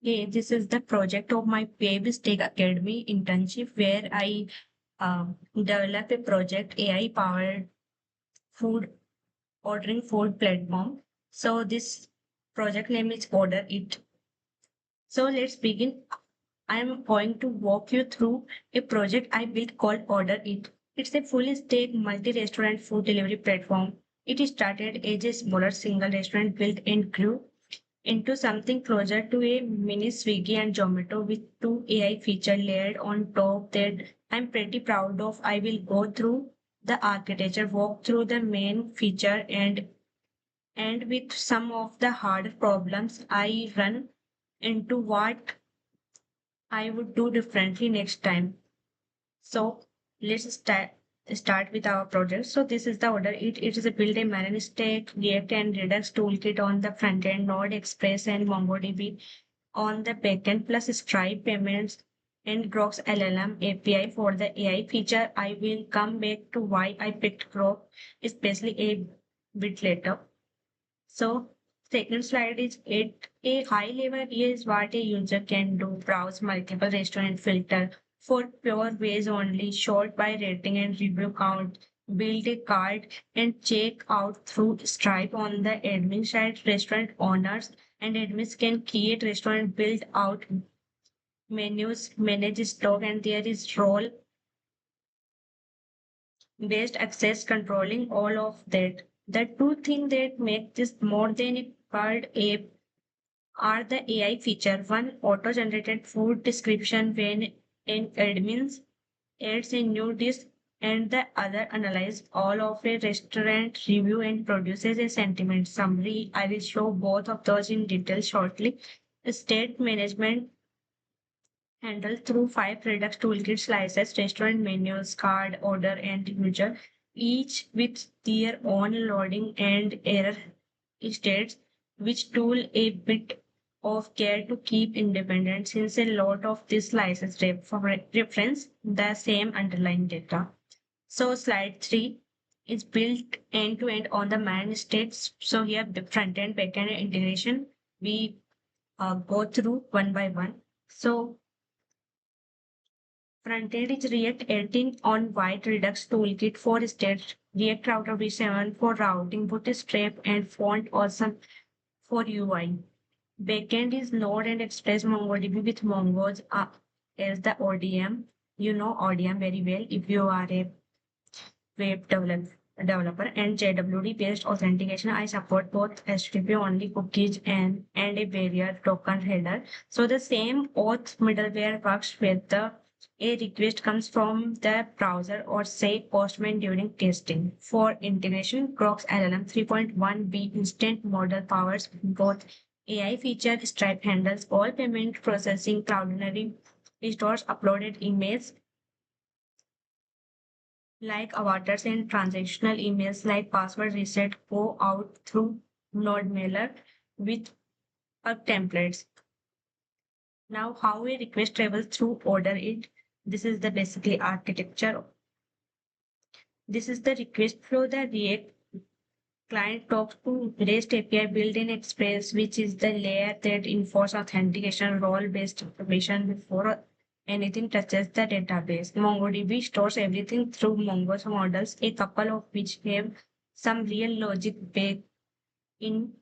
Hey, this is the project of my Web Stack Academy internship where I develop a project AI powered food ordering food platform. So this project name is orderIT. So let's begin. I am going to walk you through a project I built called orderIT. It's a full stack multi-restaurant food delivery platform. It started as a smaller single restaurant built and grew into something closer to a mini Swiggy and Zomato with two AI features layered on top that I'm pretty proud of. I will go through the architecture, walk through the main feature and with some of the hard problems I run into what I would do differently next time. So let's start with our project. So this is the order. It is a build a Marin stack, React and Redux toolkit on the front end, Node, Express and MongoDB on the backend, plus Stripe payments and Grok's LLM API for the AI feature. I will come back to why I picked Grok, especially a bit later. So second slide is it a high level is what a user can do. Browse multiple restaurant filter for pure ways only, sort by rating and review count, build a cart and check out through Stripe on the admin side. Restaurant owners and admins can create restaurant, build out menus, manage stock, and there is role based access controlling all of that. The two things that make this more than a card app are the AI feature. One, auto-generated food description when an admin adds a new dish, and the other analyzes all of a restaurant review and produces a sentiment summary. I will show both of those in detail shortly. State management handled through five Redux toolkit slices, restaurant menus, card, order, and user, each with their own loading and error states, which tool a bit of care to keep independent since a lot of these slices reference the same underlying data. So slide 3 is built end to end on the man states. So here the front end backend integration we go through one by one. So Frontend is React 18 on white Redux toolkit for state, React Router v7 for routing, Bootstrap and Font Awesome for UI. Backend is Node and Express MongoDB with Mongos as the ODM. You know ODM very well if you are a developer and JWT based authentication. I support both HTTP only cookies and a barrier token header. So the same auth middleware works with the a request comes from the browser or say Postman during testing. For integration, Grok's LLM 3.1b instant model powers both AI feature, Stripe handles all payment processing, Cloudinary restores uploaded emails like avatars and transactional emails like password reset go out through node mailer with a templates. Now how a request travels through orderIT. This is the basically architecture. This is the request flow. The React client talks to REST API built in Express, which is the layer that enforces authentication role-based information before anything touches the database. MongoDB stores everything through Mongo's models, a couple of which have some real logic baked in,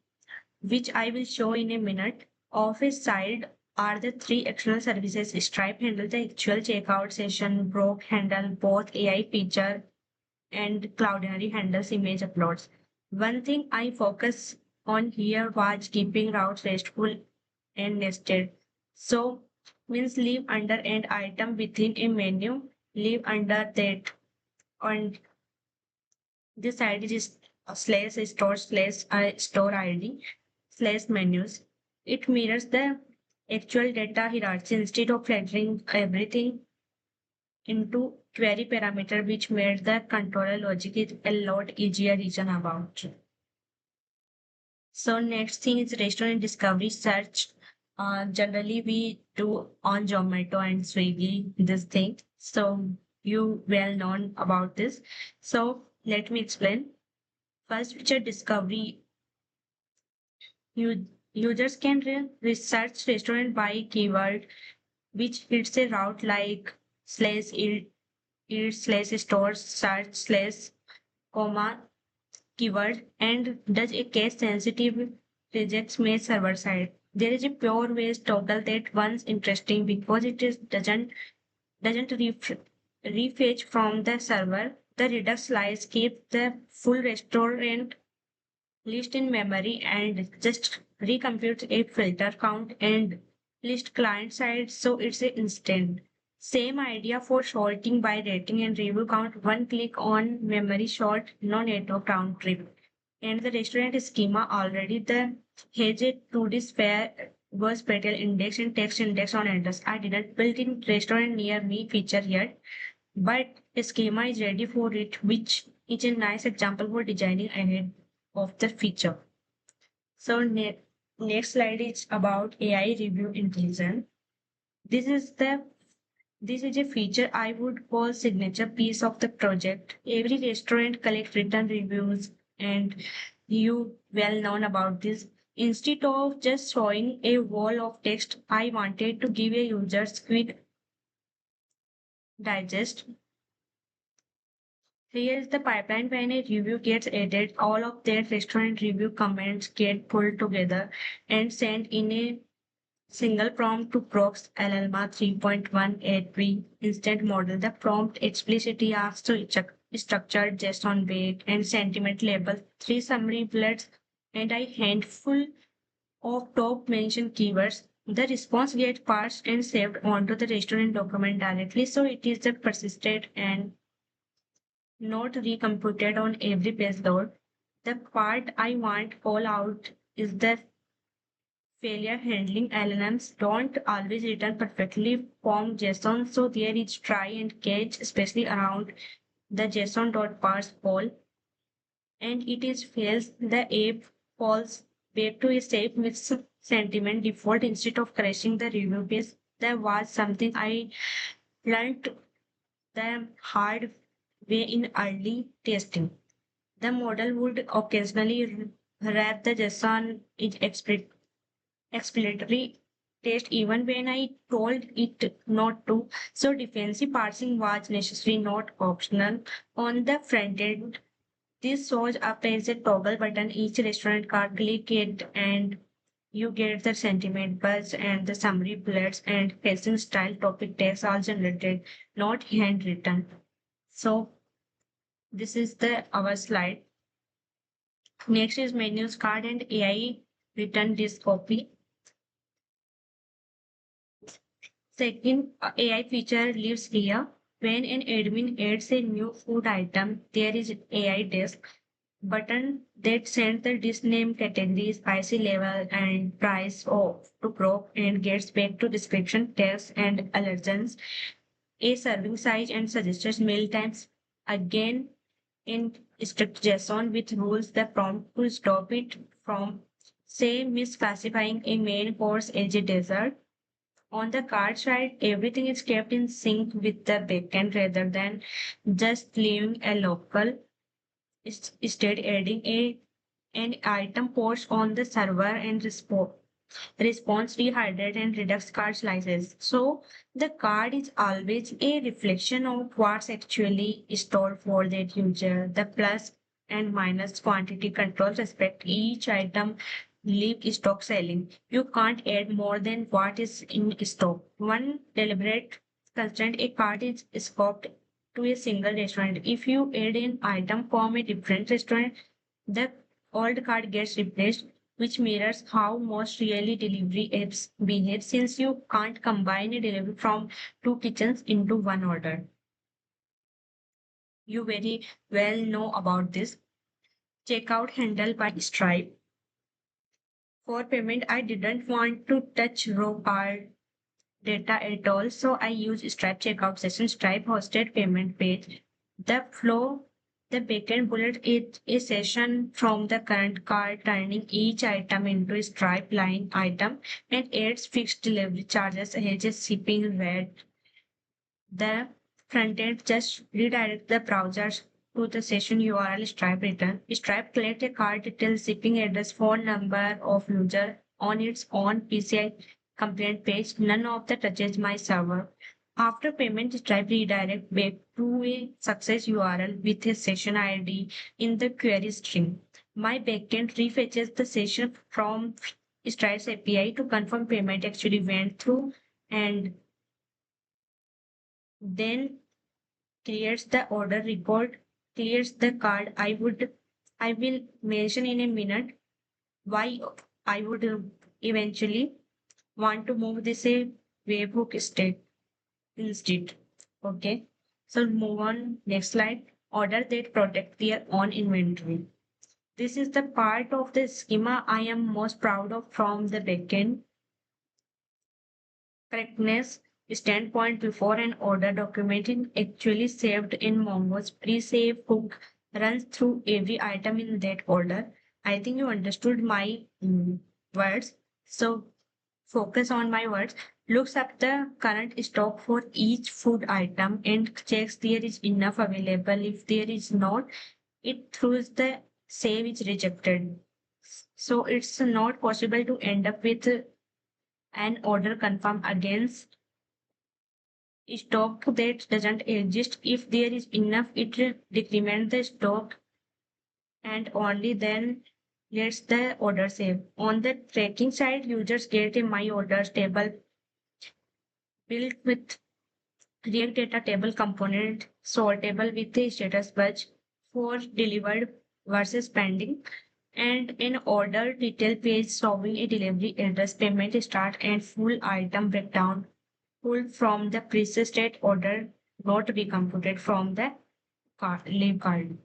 which I will show in a minute. Off his side are the three external services. Stripe handles the actual checkout session, Grok handle both AI feature and Cloudinary handles image uploads. One thing I focus on here was keeping routes restful and nested. So means leave under an item within a menu, leave under that and this ID is slash store slash store ID slash menus. It mirrors the actual data hierarchy instead of filtering everything into query parameter, which made the controller logic is a lot easier reason about. So next thing is restaurant discovery search. Generally we do on Zomato and Swiggy this thing. So you well known about this. So let me explain. First feature discovery. You Users can research restaurant by keyword, which hits a route like slash eat slash stores search slash comma keyword and does a case sensitive rejects may server side. There is a pure waste toggle that one's interesting because it is doesn't refetch from the server. The Redux slice keeps the full restaurant list in memory and just recomputes a filter count and list client side so it's a instant. Same idea for sorting by rating and review count. One click on memory sort, no network round trip. And the restaurant schema already the has a 2D sphere was petal index and text index on address. I didn't build in restaurant near me feature yet, but a schema is ready for it, which is a nice example for designing ahead of the feature. So next slide is about AI review intelligence. This is the this is a feature I would call signature piece of the project. Every restaurant collects written reviews and you well known about this. Instead of just showing a wall of text, I wanted to give a user's quick digest. Here is the pipeline when a review gets added, all of their restaurant review comments get pulled together and sent in a single prompt to Prox LLMA 3.18b instant model. The prompt explicitly asks to structured JSON weight and sentiment label, three summary bullets, and a handful of top mentioned keywords. The response gets parsed and saved onto the restaurant document directly, so it is the persisted and not recomputed on every page load. The part I want call out is the failure handling. LLMs don't always return perfectly formed JSON, so there is try and catch, especially around the JSON.parse call, and it is fails. The app falls back to a safe mix sentiment default instead of crashing the review page. There was something I learned the hard way in early testing. The model would occasionally wrap the JSON in explanatory text even when I told it not to. So defensive parsing was necessary, not optional. On the front end, this shows up as a toggle button. Each restaurant card click it and you get the sentiment buzz and the summary bullets and facing style topic text all generated, not handwritten. So this is the our slide. Next is menus card and AI written disk copy. Second, AI feature lives here. When an admin adds a new food item, there is AI disk button that sends the dish name, category, spicy level, and price of to prop and gets back to description, text, and allergens, a serving size, and suggested meal times. Again, in strict JSON with rules, the prompt to stop it from, say, misclassifying a main course as a dessert. On the card side, everything is kept in sync with the backend rather than just leaving a local state adding an item post on the server and response rehydrate and Redux card slices. So the card is always a reflection of what's actually stored for that user. The plus and minus quantity control respect each item leave stock selling. You can't add more than what is in stock. One deliberate constraint, a card is scoped to a single restaurant. If you add an item from a different restaurant, the old card gets replaced, which mirrors how most really delivery apps behave since you can't combine a delivery from two kitchens into one order. You very well know about this. Checkout handle by Stripe. For payment, I didn't want to touch raw card data at all, so I use Stripe checkout session, Stripe hosted payment page. The flow, the backend bullet is a session from the current card, turning each item into a Stripe line item and adds fixed delivery charges as a shipping rate. The frontend just redirect the browsers to the session URL Stripe return. Stripe collect a card details, shipping address, phone number of user on its own PCI complaint page. None of that touches my server. After payment, Stripe redirect back to a success URL with a session ID in the query string. My backend refetches the session from Stripe's API to confirm payment actually went through, and then clears the order record, clears the card. I will mention in a minute why I would eventually want to move this a webhook state instead. Okay, so move on. Next slide. Order that protect their own inventory. This is the part of the schema I am most proud of from the backend correctness standpoint. Before an order document is actually saved in Mongo's pre-save hook runs through every item in that order. I think you understood my words. So focus on my words. Looks up the current stock for each food item and checks there is enough available. If there is not, it throws the save is rejected. So it's not possible to end up with an order confirmed against stock that doesn't exist. If there is enough, it will decrement the stock and only then lets the order save. On the tracking side, users get a my orders table built with React data table component sortable with a status badge for delivered versus pending, and an order detail page showing a delivery address, payment start, and full item breakdown pulled from the preset state order, not recomputed from the leave card.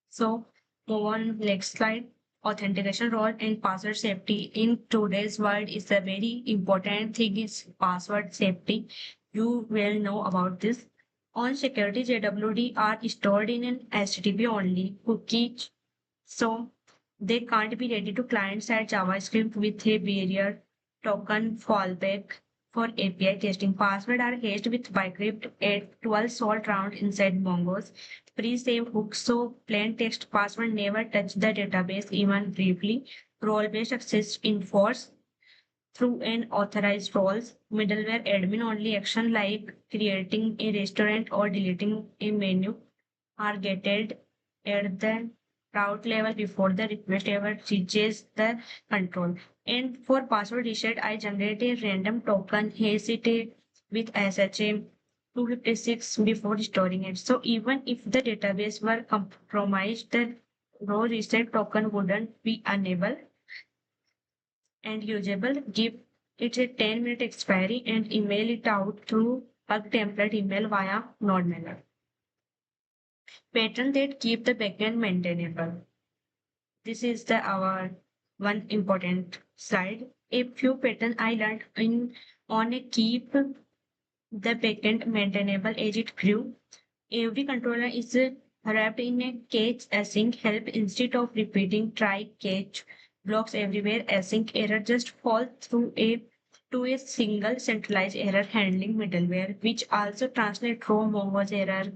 So move on next slide. Authentication role and password safety in today's world is a very important thing is password safety. You will know about this. On security, JWD are stored in an HTTP only cookie, so they can't be ready to client side JavaScript with a barrier token fallback for API testing. Passwords are hashed with bcrypt at 12 salt round inside Mongo's pre-save hook, so plain text password never touch the database even briefly. Role-based access enforced through an authorized roles. Middleware admin only action like creating a restaurant or deleting a menu are gated at the route level before the request ever reaches the control. And for password reset, I generate a random token, hash it with SHA 256 before storing it. So even if the database were compromised, the row reset token wouldn't be unable and usable. Give it a 10-minute expiry and email it out through bug template email via NodeMailer. Pattern that keep the backend maintainable. This is the our one important slide. A few patterns I learned in on a keep the backend maintainable as it grew. Every controller is wrapped in a catch async help instead of repeating try catch blocks everywhere. Async error just fall through a to a single centralized error handling middleware, which also translate raw Mongo's error,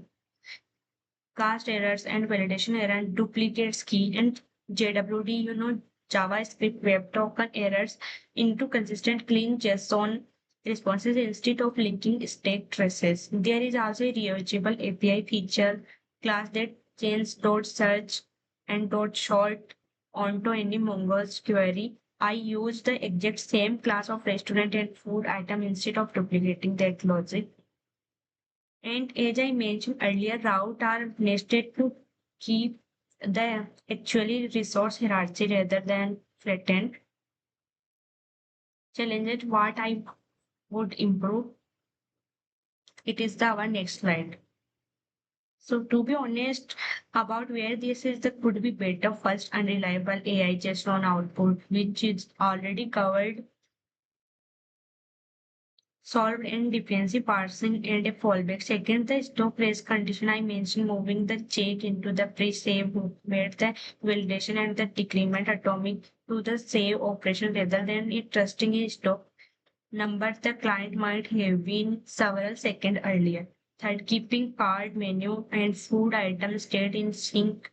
cast errors, and validation error, and duplicates key and JWD, JavaScript web token errors into consistent clean JSON responses instead of linking stack traces. There is also a reusable API feature class that chains .search and .short onto any Mongo's query. I use the exact same class of restaurant and food item instead of duplicating that logic. And as I mentioned earlier, routes are nested to keep the actually resource hierarchy rather than flattened. Challenges what I would improve. It is the our next slide. So to be honest about where this is the could be better, first unreliable AI just on output, which is already covered, solved in defensive parsing and a fallback. Second, the stop race condition I mentioned, moving the check into the pre-save hook, where the validation and the decrement atomic to the save operation rather than it trusting a stop number the client might have been several seconds earlier. Third, keeping card, menu, and food items stayed in sync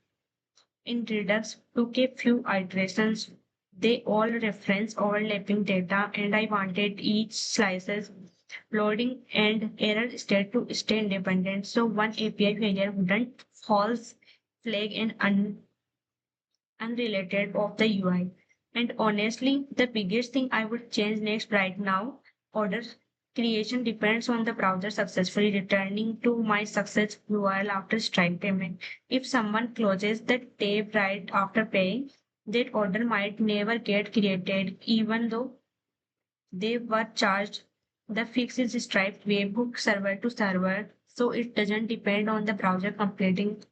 in Redux took a few iterations They all reference overlapping data, and I wanted each slice's loading and error state to stay independent. So one API failure wouldn't false flag an unrelated of the UI. And honestly, the biggest thing I would change next right now, order creation depends on the browser successfully returning to my success URL after Stripe payment. If someone closes the tab right after paying, that order might never get created, even though they were charged. The fix is Stripe webhook server to server, so it doesn't depend on the browser completing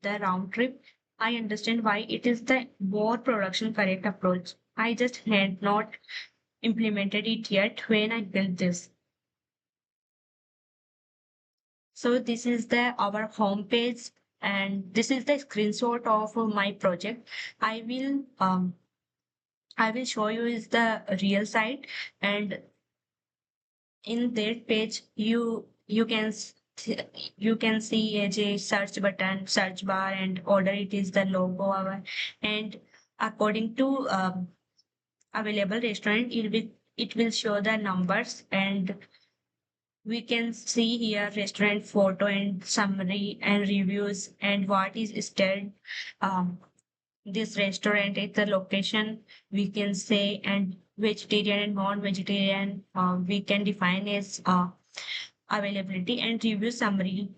the round trip. I understand why it is the more production correct approach. I just had not implemented it yet when I built this. So this is the our home page, and this is the screenshot of my project. I will um I will show you is the real site, and in that page you can see a search button, search bar, and order it is the logo our, and according to available restaurant it will show the numbers, and we can see here restaurant photo and summary and reviews and what is stated. um, this restaurant at the location we can say, and vegetarian and non-vegetarian we can define as availability and review summary,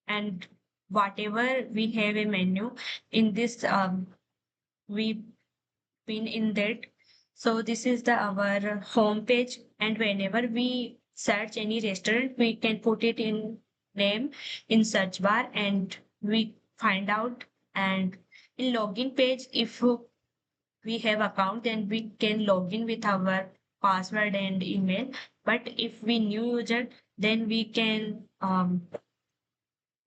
and whatever we have a menu in this we pin in that. So this is the our home page, and whenever we search any restaurant we can put it in name in search bar and we find out. And in login page, if we have account then we can log in with our password and email, but if we new user then we can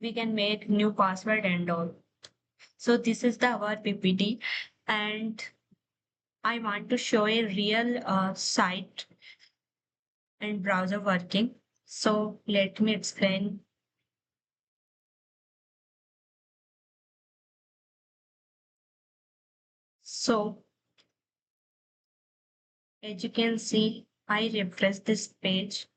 make new password and all. So this is the our ppt, and I want to show a real site and browser working. So let me explain. So as you can see, I refresh this page